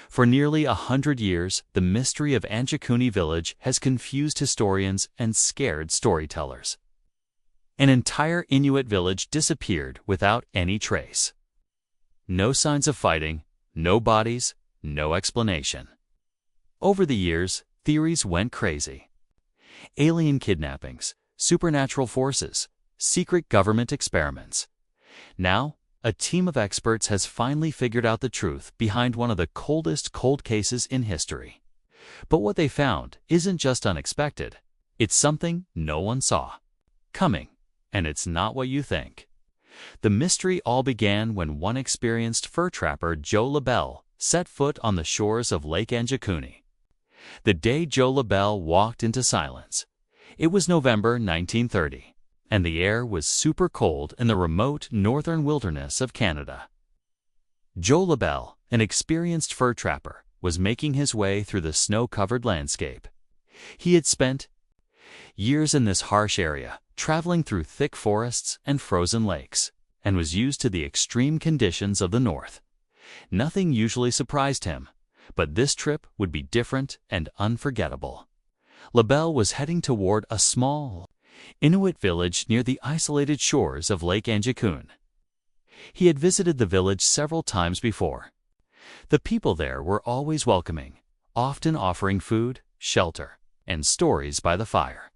For nearly 100 years, the mystery of Anjikuni village has confused historians and scared storytellers. An entire Inuit village disappeared without any trace. No signs of fighting, no bodies, no explanation. Over the years, theories went crazy. Alien kidnappings, supernatural forces, secret government experiments. Now, a team of experts has finally figured out the truth behind one of the coldest cold cases in history. But what they found isn't just unexpected. It's something no one saw coming, and it's not what you think. The mystery all began when one experienced fur trapper, Joe LaBelle, set foot on the shores of Lake Anjikuni. The day Joe LaBelle walked into silence. It was November 1930. And the air was super cold in the remote northern wilderness of Canada. Joe LaBelle, an experienced fur trapper, was making his way through the snow-covered landscape. He had spent years in this harsh area, traveling through thick forests and frozen lakes, and was used to the extreme conditions of the north. Nothing usually surprised him, but this trip would be different and unforgettable. LaBelle was heading toward a small Inuit village near the isolated shores of Lake Anjikuni. He had visited the village several times before. The people there were always welcoming, often offering food, shelter, and stories by the fire.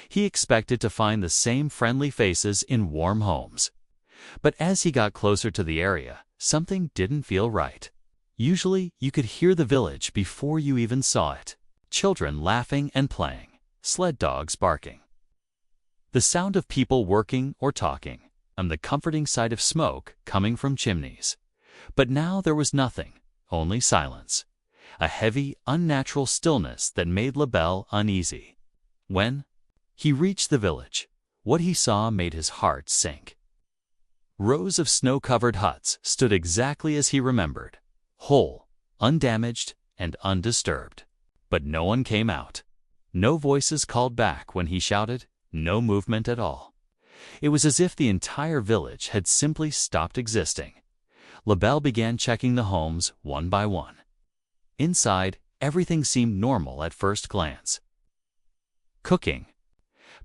He expected to find the same friendly faces in warm homes. But as he got closer to the area, something didn't feel right. Usually, you could hear the village before you even saw it. Children laughing and playing, sled dogs barking. The sound of people working or talking, and the comforting sight of smoke coming from chimneys. But now there was nothing, only silence. A heavy, unnatural stillness that made LaBelle uneasy. When he reached the village, what he saw made his heart sink. Rows of snow-covered huts stood exactly as he remembered, whole, undamaged, and undisturbed. But no one came out. No voices called back when he shouted. No movement at all. It was as if the entire village had simply stopped existing. LaBelle began checking the homes one by one. Inside, everything seemed normal at first glance. Cooking.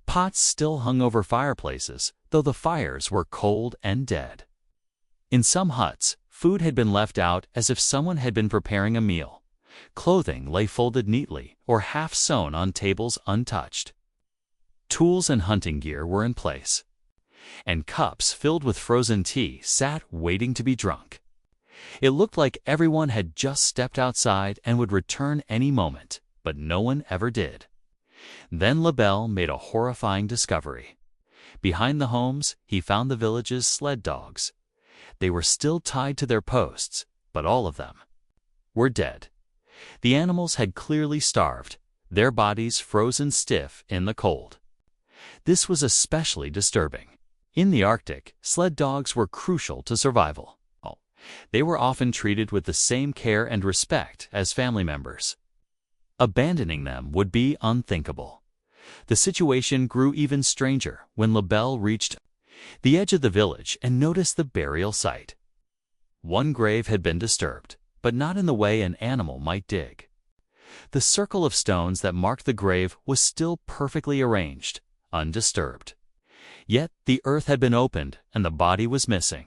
Pots still hung over fireplaces, though the fires were cold and dead. In some huts, food had been left out as if someone had been preparing a meal. Clothing lay folded neatly or half sewn on tables untouched. Tools and hunting gear were in place, and cups filled with frozen tea sat waiting to be drunk. It looked like everyone had just stepped outside and would return any moment, but no one ever did. Then LaBelle made a horrifying discovery. Behind the homes, he found the village's sled dogs. They were still tied to their posts, but all of them were dead. The animals had clearly starved, their bodies frozen stiff in the cold. This was especially disturbing. In the Arctic, sled dogs were crucial to survival. They were often treated with the same care and respect as family members. Abandoning them would be unthinkable. The situation grew even stranger when LaBelle reached the edge of the village and noticed the burial site. One grave had been disturbed, but not in the way an animal might dig. The circle of stones that marked the grave was still perfectly arranged, undisturbed. Yet the earth had been opened and the body was missing.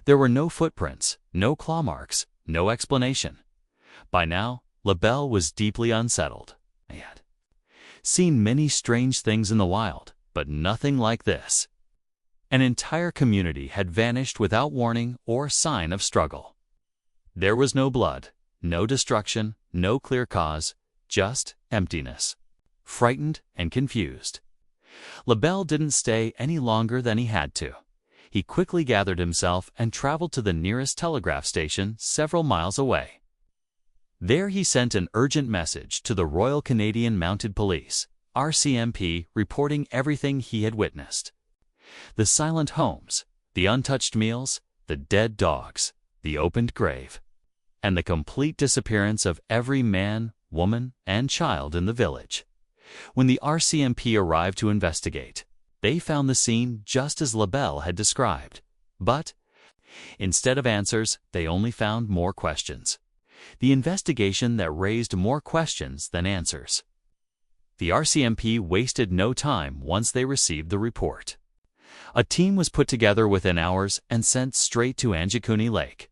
There were no footprints, no claw marks, no explanation. By now, LaBelle was deeply unsettled. He had seen many strange things in the wild, but nothing like this. An entire community had vanished without warning or sign of struggle. There was no blood, no destruction, no clear cause, just emptiness. Frightened and confused, LaBelle didn't stay any longer than he had to. He quickly gathered himself and traveled to the nearest telegraph station several miles away. There he sent an urgent message to the Royal Canadian Mounted Police, RCMP, reporting everything he had witnessed. The silent homes, the untouched meals, the dead dogs, the opened grave, and the complete disappearance of every man, woman, and child in the village. When the RCMP arrived to investigate, they found the scene just as LaBelle had described. But instead of answers, they only found more questions. the investigation that raised more questions than answers. The RCMP wasted no time once they received the report. A team was put together within hours and sent straight to Anjikuni Lake.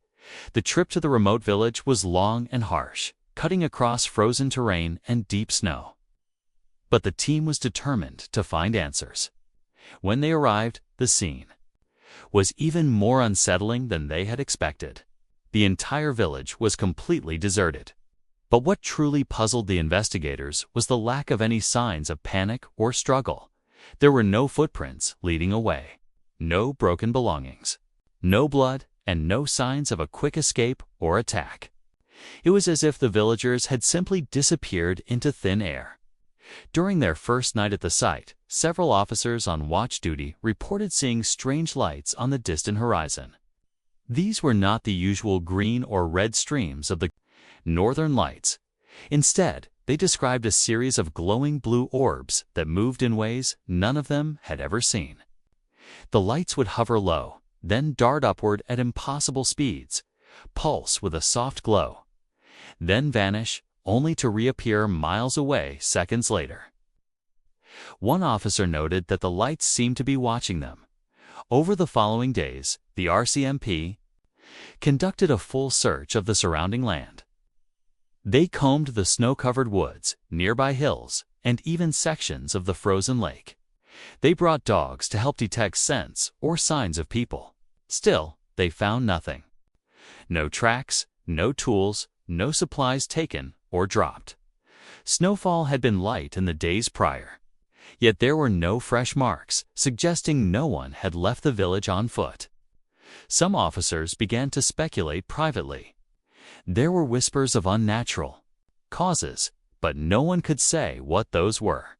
The trip to the remote village was long and harsh, cutting across frozen terrain and deep snow. But the team was determined to find answers. When they arrived, the scene was even more unsettling than they had expected. The entire village was completely deserted. But what truly puzzled the investigators was the lack of any signs of panic or struggle. There were no footprints leading away, no broken belongings, no blood, and no signs of a quick escape or attack. It was as if the villagers had simply disappeared into thin air. During their first night at the site, several officers on watch duty reported seeing strange lights on the distant horizon. These were not the usual green or red streams of the northern lights. Instead, they described a series of glowing blue orbs that moved in ways none of them had ever seen. The lights would hover low, then dart upward at impossible speeds, pulse with a soft glow, then vanish, only to reappear miles away seconds later. One officer noted that the lights seemed to be watching them. Over the following days, the RCMP conducted a full search of the surrounding land. They combed the snow-covered woods, nearby hills, and even sections of the frozen lake. They brought dogs to help detect scents or signs of people. Still, they found nothing. No tracks, no tools, no supplies taken or dropped. Snowfall had been light in the days prior, yet there were no fresh marks, suggesting no one had left the village on foot. Some officers began to speculate privately. There were whispers of unnatural causes, but no one could say what those were.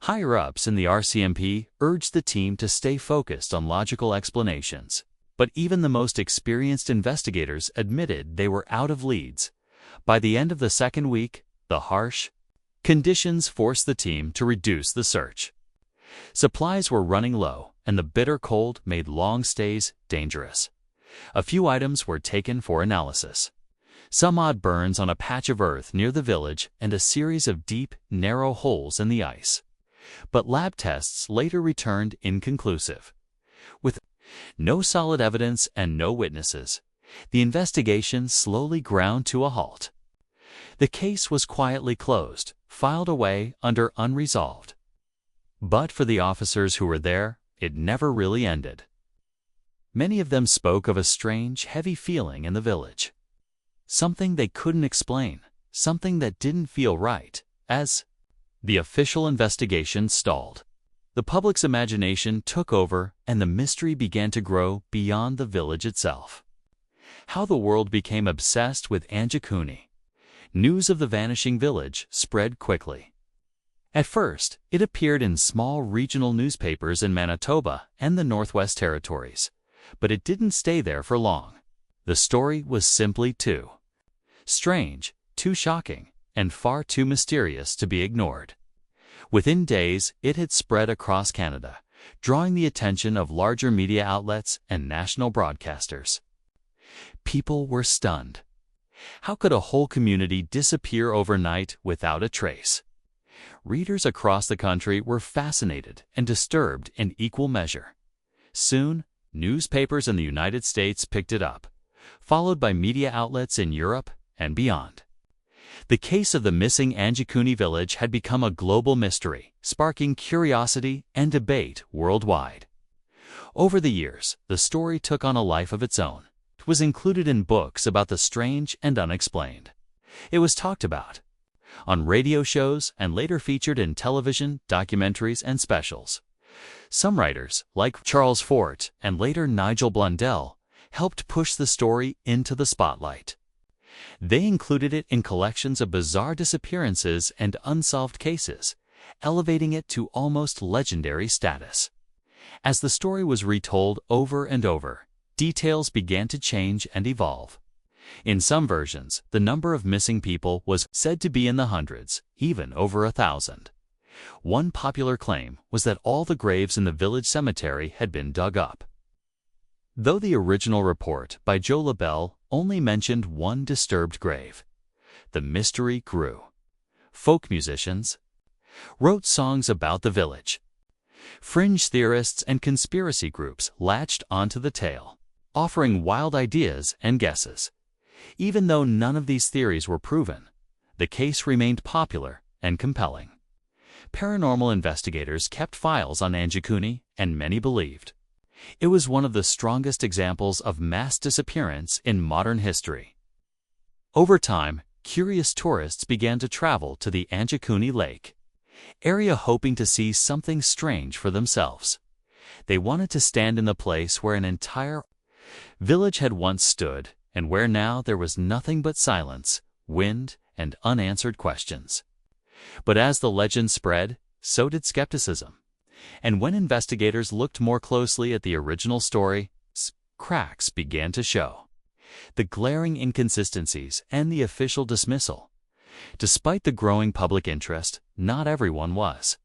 Higher-ups in the RCMP urged the team to stay focused on logical explanations, but even the most experienced investigators admitted they were out of leads. By the end of the second week, the harsh conditions forced the team to reduce the search. Supplies were running low, and the bitter cold made long stays dangerous. A few items were taken for analysis. Some odd burns on a patch of earth near the village and a series of deep, narrow holes in the ice. But lab tests later returned inconclusive. With no solid evidence and no witnesses, the investigation slowly ground to a halt. The case was quietly closed, filed away under unresolved. But for the officers who were there, it never really ended. Many of them spoke of a strange, heavy feeling in the village. Something they couldn't explain, something that didn't feel right, as the official investigation stalled. The public's imagination took over, and the mystery began to grow beyond the village itself. How the world became obsessed with Anjikuni. News of the vanishing village spread quickly. At first, it appeared in small regional newspapers in Manitoba and the Northwest Territories. But it didn't stay there for long. The story was simply too strange, too shocking, and far too mysterious to be ignored. Within days, it had spread across Canada, drawing the attention of larger media outlets and national broadcasters. People were stunned. How could a whole community disappear overnight without a trace? Readers across the country were fascinated and disturbed in equal measure. Soon, newspapers in the United States picked it up, followed by media outlets in Europe and beyond. The case of the missing Anjikuni village had become a global mystery, sparking curiosity and debate worldwide. Over the years, the story took on a life of its own. It was included in books about the strange and unexplained. It was talked about on radio shows and later featured in television, documentaries, and specials. Some writers, like Charles Fort and later Nigel Blundell, helped push the story into the spotlight. They included it in collections of bizarre disappearances and unsolved cases, elevating it to almost legendary status. As the story was retold over and over, details began to change and evolve. In some versions, the number of missing people was said to be in the hundreds, even over 1,000. One popular claim was that all the graves in the village cemetery had been dug up. Though the original report by Joe Labelle only mentioned one disturbed grave. The mystery grew. Folk musicians wrote songs about the village. Fringe theorists and conspiracy groups latched onto the tale, offering wild ideas and guesses. Even though none of these theories were proven, the case remained popular and compelling. Paranormal investigators kept files on Anjikuni, and many believed it was one of the strongest examples of mass disappearance in modern history. Over time, curious tourists began to travel to the Anjikuni Lake area hoping to see something strange for themselves. They wanted to stand in the place where an entire village had once stood and where now there was nothing but silence, wind, and unanswered questions. But as the legend spread, so did skepticism. And when investigators looked more closely at the original story, cracks began to show. The glaring inconsistencies and the official dismissal. Despite the growing public interest, not everyone was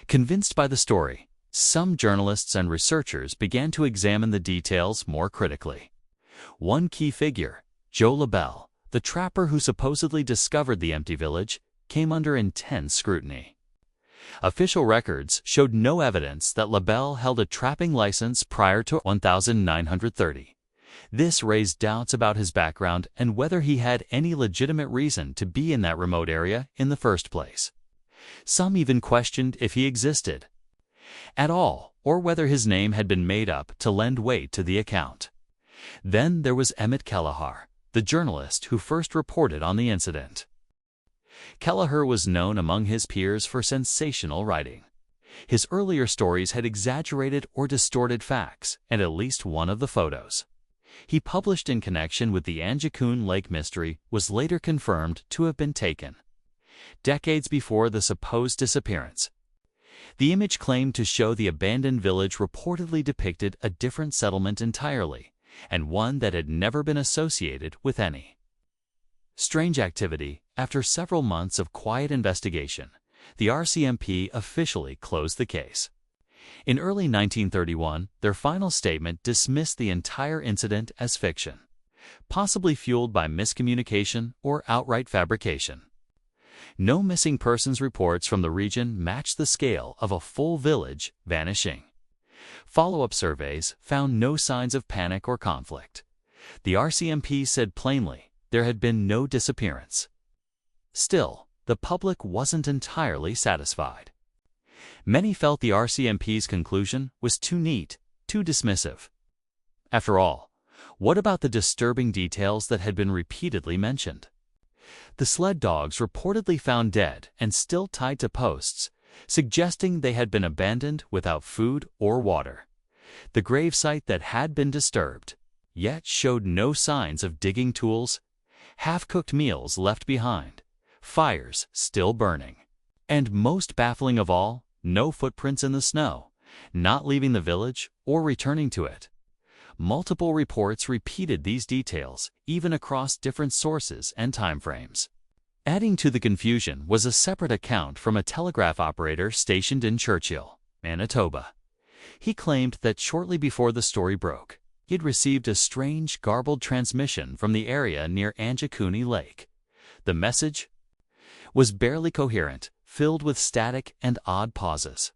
convinced by the story. Some journalists and researchers began to examine the details more critically. One key figure, Joe LaBelle, the trapper who supposedly discovered the empty village, came under intense scrutiny. Official records showed no evidence that LaBelle held a trapping license prior to 1930. This raised doubts about his background and whether he had any legitimate reason to be in that remote area in the first place. Some even questioned if he existed at all, or whether his name had been made up to lend weight to the account. Then there was Emmett Kelleher, the journalist who first reported on the incident. Kelleher was known among his peers for sensational writing. His earlier stories had exaggerated or distorted facts, and at least one of the photos he published in connection with the Anjikuni Lake mystery was later confirmed to have been taken decades before the supposed disappearance. The image claimed to show the abandoned village reportedly depicted a different settlement entirely, and one that had never been associated with any strange activity. After several months of quiet investigation, the RCMP officially closed the case. In early 1931, their final statement dismissed the entire incident as fiction, possibly fueled by miscommunication or outright fabrication. No missing persons reports from the region matched the scale of a full village vanishing. Follow-up surveys found no signs of panic or conflict. The RCMP said plainly there had been no disappearance. Still, the public wasn't entirely satisfied. Many felt the RCMP's conclusion was too neat, too dismissive. After all, what about the disturbing details that had been repeatedly mentioned? The sled dogs reportedly found dead and still tied to posts, suggesting they had been abandoned without food or water. The gravesite that had been disturbed, yet showed no signs of digging tools, half-cooked meals left behind, fires still burning. And most baffling of all, no footprints in the snow, not leaving the village or returning to it. Multiple reports repeated these details, even across different sources and timeframes. Adding to the confusion was a separate account from a telegraph operator stationed in Churchill, Manitoba. He claimed that shortly before the story broke, he'd received a strange, garbled transmission from the area near Anjikuni Lake. The message was barely coherent, filled with static and odd pauses.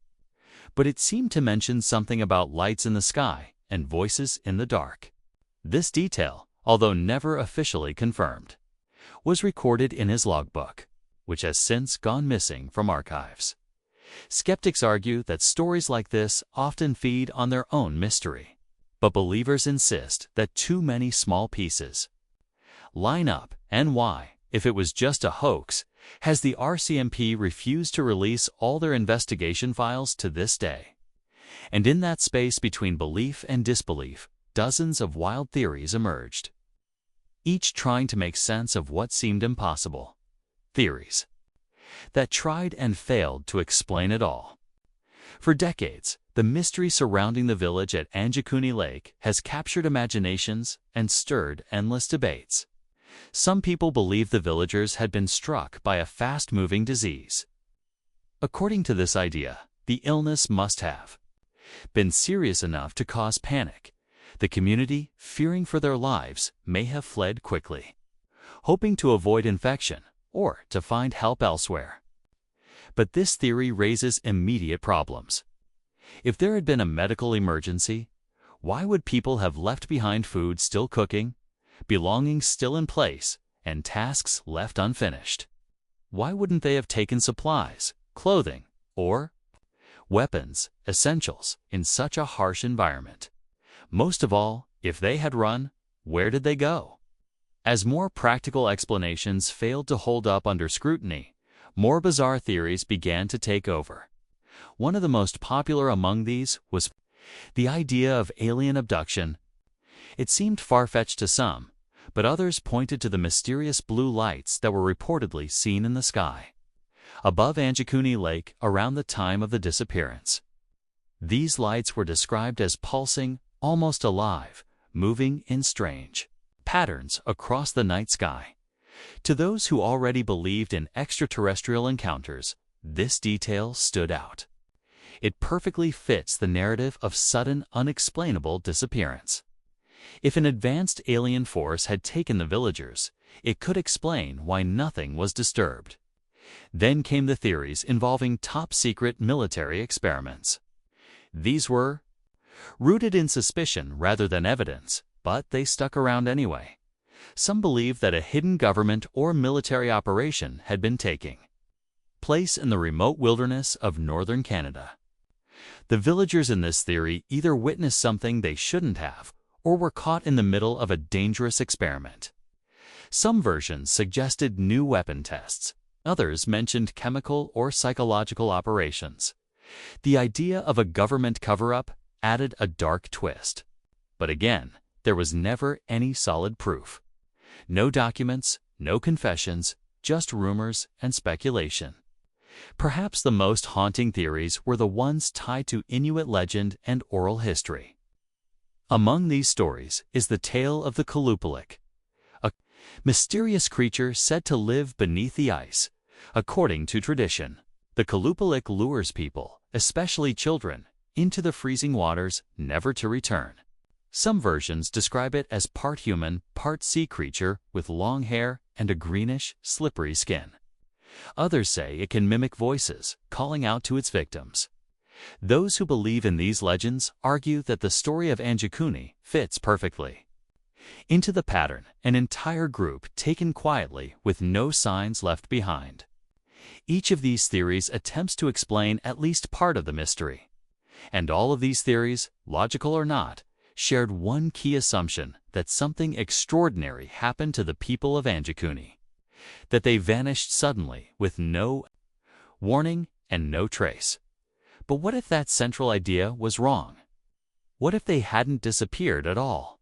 But it seemed to mention something about lights in the sky and voices in the dark. This detail, although never officially confirmed, was recorded in his logbook, which has since gone missing from archives. Skeptics argue that stories like this often feed on their own mystery, but believers insist that too many small pieces line up. And why, if it was just a hoax, has the RCMP refused to release all their investigation files to this day? And in that space between belief and disbelief, dozens of wild theories emerged, each trying to make sense of what seemed impossible. Theories that tried and failed to explain it all. For decades, the mystery surrounding the village at Anjikuni Lake has captured imaginations and stirred endless debates. Some people believe the villagers had been struck by a fast-moving disease. According to this idea, the illness must have been serious enough to cause panic. The community, fearing for their lives, may have fled quickly, hoping to avoid infection or to find help elsewhere. But this theory raises immediate problems. If there had been a medical emergency, why would people have left behind food still cooking, belongings still in place, and tasks left unfinished? Why wouldn't they have taken supplies, clothing, or weapons, essentials, in such a harsh environment? Most of all, if they had run, where did they go? As more practical explanations failed to hold up under scrutiny, more bizarre theories began to take over. One of the most popular among these was the idea of alien abduction. It seemed far-fetched to some, but others pointed to the mysterious blue lights that were reportedly seen in the sky above Anjikuni Lake around the time of the disappearance. These lights were described as pulsing, almost alive, moving in strange patterns across the night sky. To those who already believed in extraterrestrial encounters, this detail stood out. It perfectly fits the narrative of sudden, unexplainable disappearance. If an advanced alien force had taken the villagers, it could explain why nothing was disturbed. Then came the theories involving top-secret military experiments. These were rooted in suspicion rather than evidence, but they stuck around anyway. Some believed that a hidden government or military operation had been taking place in the remote wilderness of northern Canada. The villagers in this theory either witnessed something they shouldn't have, or were caught in the middle of a dangerous experiment. Some versions suggested new weapon tests. Others mentioned chemical or psychological operations. The idea of a government cover-up added a dark twist. But again, there was never any solid proof. No documents, no confessions, just rumors and speculation. Perhaps the most haunting theories were the ones tied to Inuit legend and oral history. Among these stories is the tale of the Kalupalik, a mysterious creature said to live beneath the ice. According to tradition, the Kalupalik lures people, especially children, into the freezing waters, never to return. Some versions describe it as part human, part sea creature with long hair and a greenish, slippery skin. Others say it can mimic voices, calling out to its victims. Those who believe in these legends argue that the story of Anjikuni fits perfectly into the pattern, an entire group taken quietly with no signs left behind. Each of these theories attempts to explain at least part of the mystery. And all of these theories, logical or not, shared one key assumption that something extraordinary happened to the people of Anjikuni, that they vanished suddenly with no warning and no trace. But what if that central idea was wrong? What if they hadn't disappeared at all?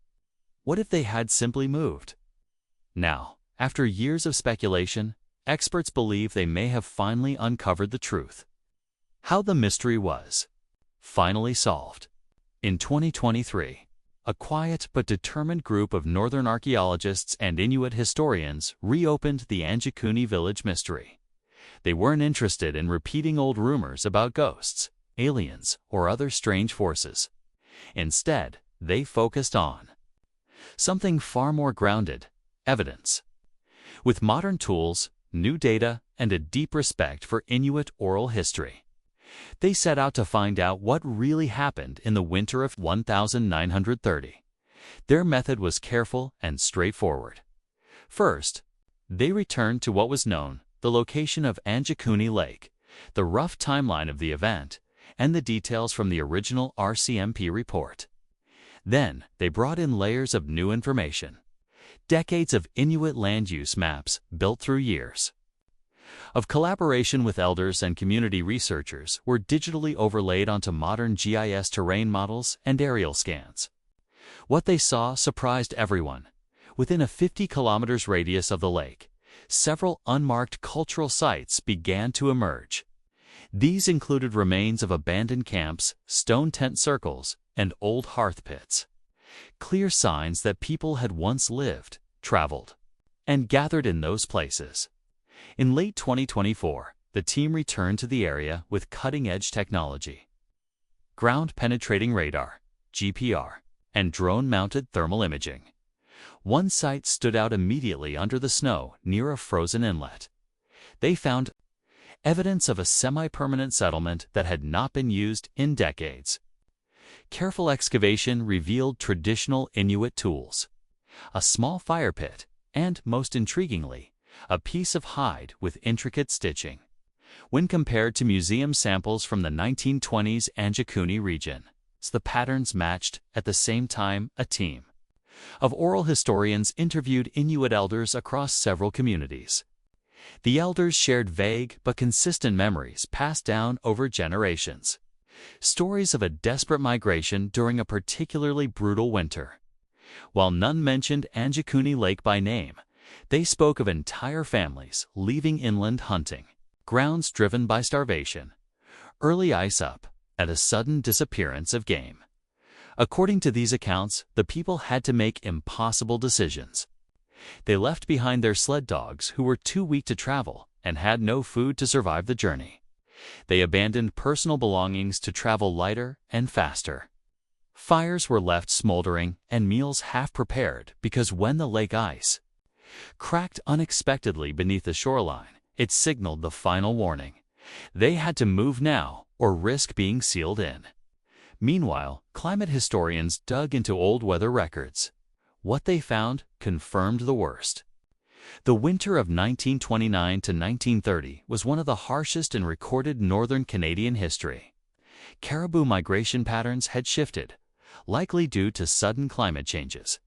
What if they had simply moved? Now, after years of speculation, experts believe they may have finally uncovered the truth. How the mystery was finally solved. In 2023, a quiet but determined group of northern archaeologists and Inuit historians reopened the Anjikuni village mystery. They weren't interested in repeating old rumors about ghosts, aliens, or other strange forces. Instead, they focused on something far more grounded: evidence. With modern tools, new data, and a deep respect for Inuit oral history, they set out to find out what really happened in the winter of 1930. Their method was careful and straightforward. First, they returned to what was known, the location of Anjikuni Lake, the rough timeline of the event, and the details from the original RCMP report. Then, they brought in layers of new information, decades of Inuit land use maps built through years of collaboration with elders and community researchers were digitally overlaid onto modern GIS terrain models and aerial scans. What they saw surprised everyone. Within a 50-kilometers radius of the lake, several unmarked cultural sites began to emerge. These included remains of abandoned camps, stone tent circles, and old hearth pits. Clear signs that people had once lived, traveled, and gathered in those places. In late 2024, the team returned to the area with cutting-edge technology. Ground-penetrating radar, GPR, and drone-mounted thermal imaging. One site stood out immediately under the snow near a frozen inlet. They found evidence of a semi-permanent settlement that had not been used in decades. Careful excavation revealed traditional Inuit tools, a small fire pit, and, most intriguingly, a piece of hide with intricate stitching. When compared to museum samples from the 1920s Anjikuni region, the patterns matched. At the same time, a team of oral historians interviewed Inuit elders across several communities. The elders shared vague but consistent memories passed down over generations. Stories of a desperate migration during a particularly brutal winter. While none mentioned Anjikuni Lake by name, they spoke of entire families leaving inland hunting grounds driven by starvation, early ice up, and a sudden disappearance of game. According to these accounts, the people had to make impossible decisions. They left behind their sled dogs who were too weak to travel and had no food to survive the journey. They abandoned personal belongings to travel lighter and faster. Fires were left smoldering and meals half prepared because when the lake ice cracked unexpectedly beneath the shoreline, it signaled the final warning. They had to move now or risk being sealed in. Meanwhile, climate historians dug into old weather records. What they found confirmed the worst. The winter of 1929 to 1930 was one of the harshest in recorded northern Canadian history. Caribou migration patterns had shifted, likely due to sudden climate changes.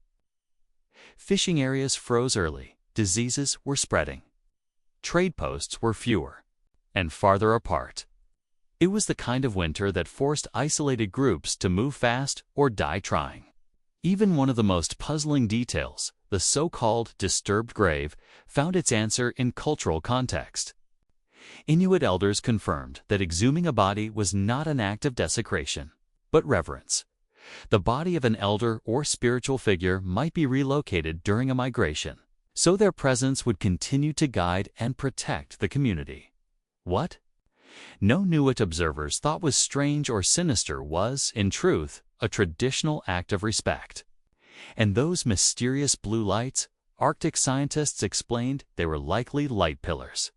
Fishing areas froze early, diseases were spreading. Trade posts were fewer and farther apart. It was the kind of winter that forced isolated groups to move fast or die trying. Even one of the most puzzling details, the so-called disturbed grave, found its answer in cultural context. Inuit elders confirmed that exhuming a body was not an act of desecration, but reverence. The body of an elder or spiritual figure might be relocated during a migration, so their presence would continue to guide and protect the community. What no Inuit observers thought was strange or sinister was, in truth, a traditional act of respect. And those mysterious blue lights, Arctic scientists explained they were likely light pillars.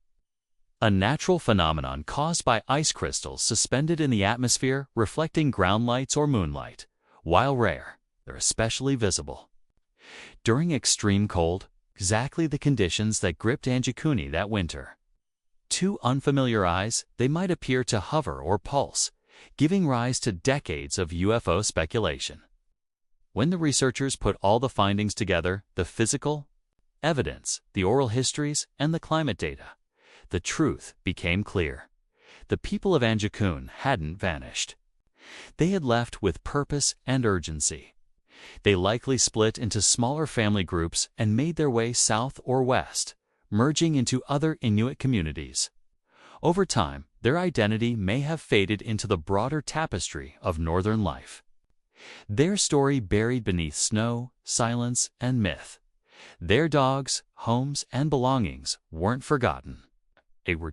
A natural phenomenon caused by ice crystals suspended in the atmosphere reflecting ground lights or moonlight. While rare, they're especially visible during extreme cold, exactly the conditions that gripped Anjikuni that winter. To unfamiliar eyes, they might appear to hover or pulse, giving rise to decades of UFO speculation. When the researchers put all the findings together, the physical evidence, the oral histories, and the climate data, the truth became clear. The people of Anjikuni hadn't vanished. They had left with purpose and urgency. They likely split into smaller family groups and made their way south or west, merging into other Inuit communities. Over time, their identity may have faded into the broader tapestry of northern life. Their story buried beneath snow, silence, and myth. Their dogs, homes, and belongings weren't forgotten. They were